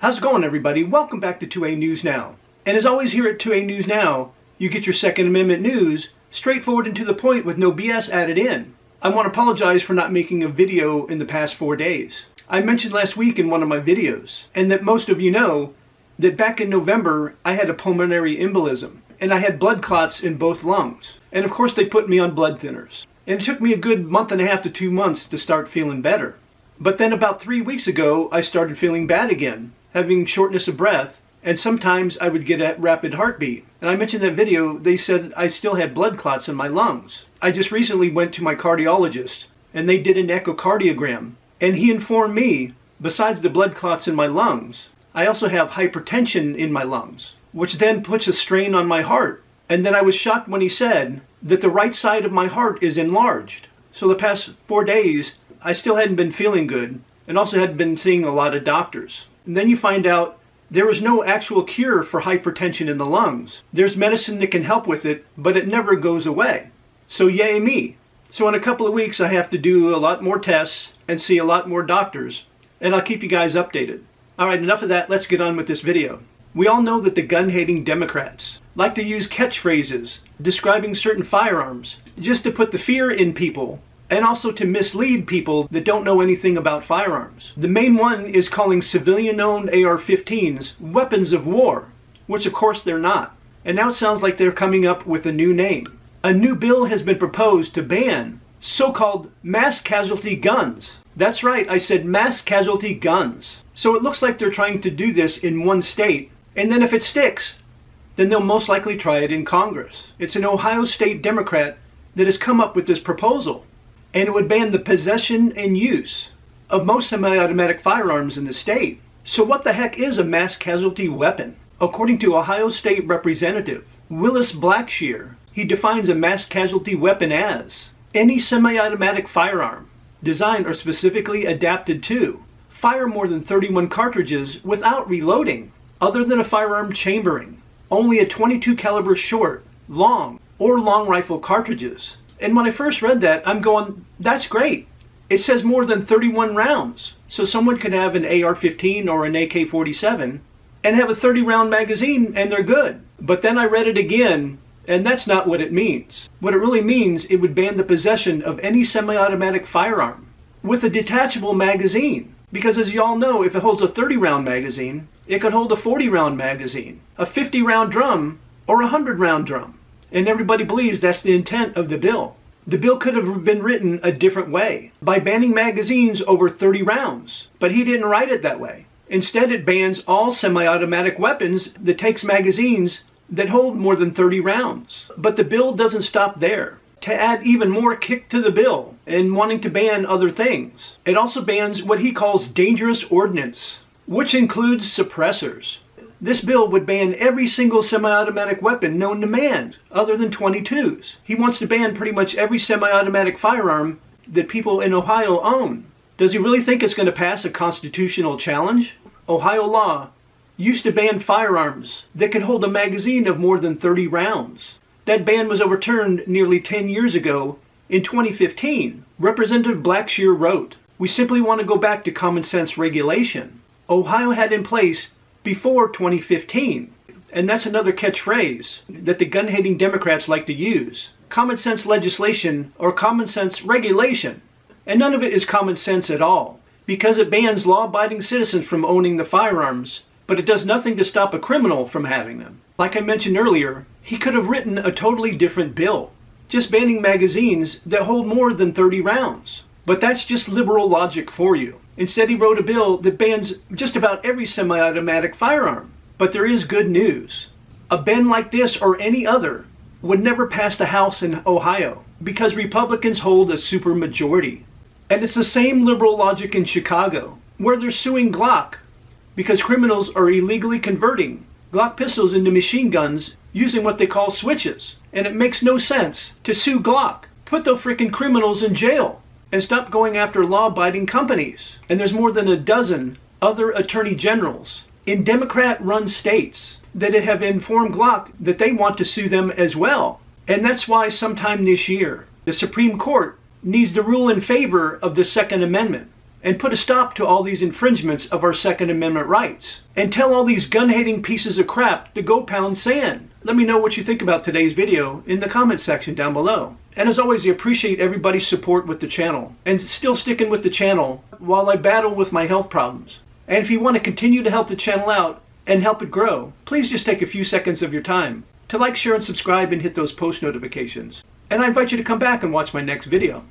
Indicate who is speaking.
Speaker 1: How's it going, everybody? Welcome back to 2A News Now. And as always here at 2A News Now, you get your Second Amendment news straightforward and to the point with no BS added in. I want to apologize for not making a video in the past 4 days. I mentioned last week in one of my videos, and that most of you know, that back in November I had a pulmonary embolism, and I had blood clots in both lungs. And of course they put me on blood thinners. And it took me a good month and a half to 2 months to start feeling better. But then about 3 weeks ago, I started feeling bad again, having shortness of breath, and sometimes I would get a rapid heartbeat. And I mentioned in that video, they said I still had blood clots in my lungs. I just recently went to my cardiologist, and they did an echocardiogram, and he informed me, besides the blood clots in my lungs, I also have hypertension in my lungs, which then puts a strain on my heart. And then I was shocked when he said that the right side of my heart is enlarged. So the past 4 days, I still hadn't been feeling good, and also hadn't been seeing a lot of doctors. And then you find out there is no actual cure for hypertension in the lungs. There's medicine that can help with it, but it never goes away. So yay me. So in a couple of weeks I have to do a lot more tests and see a lot more doctors, and I'll keep you guys updated. Alright, enough of that, let's get on with this video. We all know that the gun-hating Democrats like to use catchphrases describing certain firearms just to put the fear in people, and also to mislead people that don't know anything about firearms. The main one is calling civilian-owned AR-15s weapons of war, which of course they're not. And now it sounds like they're coming up with a new name. A new bill has been proposed to ban so-called mass casualty guns. That's right, I said mass casualty guns. So it looks like they're trying to do this in one state, and then if it sticks, then they'll most likely try it in Congress. It's an Ohio State Democrat that has come up with this proposal. And it would ban the possession and use of most semi-automatic firearms in the state. So what the heck is a mass casualty weapon? According to Ohio State Representative Willis Blackshear, he defines a mass casualty weapon as any semi-automatic firearm designed or specifically adapted to fire more than 31 cartridges without reloading, other than a firearm chambering, only a .22 caliber short, long, or long rifle cartridges. And when I first read that, I'm going, that's great. It says more than 31 rounds. So someone could have an AR-15 or an AK-47 and have a 30-round magazine and they're good. But then I read it again, and that's not what it means. What it really means, it would ban the possession of any semi-automatic firearm with a detachable magazine. Because as you all know, if it holds a 30-round magazine, it could hold a 40-round magazine, a 50-round drum, or a 100-round drum. And everybody believes that's the intent of the bill. The bill could have been written a different way, by banning magazines over 30 rounds. But he didn't write it that way. Instead, it bans all semi-automatic weapons that takes magazines that hold more than 30 rounds. But the bill doesn't stop there. To add even more kick to the bill, and wanting to ban other things, it also bans what he calls dangerous ordnance, which includes suppressors. This bill would ban every single semi-automatic weapon known to man, other than .22s. He wants to ban pretty much every semi-automatic firearm that people in Ohio own. Does he really think it's going to pass a constitutional challenge? Ohio law used to ban firearms that could hold a magazine of more than 30 rounds. That ban was overturned nearly 10 years ago in 2015. Representative Blackshear wrote, "We simply want to go back to common sense regulation Ohio had in place before 2015. And that's another catchphrase that the gun-hating Democrats like to use. Common sense legislation or common sense regulation. And none of it is common sense at all, because it bans law-abiding citizens from owning the firearms, but it does nothing to stop a criminal from having them. Like I mentioned earlier, he could have written a totally different bill, just banning magazines that hold more than 30 rounds. But that's just liberal logic for you. Instead, he wrote a bill that bans just about every semi-automatic firearm. But there is good news. A ban like this or any other would never pass the House in Ohio because Republicans hold a supermajority. And it's the same liberal logic in Chicago, where they're suing Glock because criminals are illegally converting Glock pistols into machine guns using what they call switches. And it makes no sense to sue Glock. Put the frickin' criminals in jail and stop going after law-abiding companies. And there's more than a dozen other attorney generals in Democrat-run states that have informed Glock that they want to sue them as well. And that's why sometime this year, the Supreme Court needs to rule in favor of the Second Amendment. and put a stop to all these infringements of our Second Amendment rights. And tell all these gun-hating pieces of crap to go pound sand. Let me know what you think about today's video in the comment section down below. And as always, I appreciate everybody's support with the channel, and still sticking with the channel while I battle with my health problems. And if you want to continue to help the channel out and help it grow, please just take a few seconds of your time to like, share, and subscribe and hit those post notifications. And I invite you to come back and watch my next video.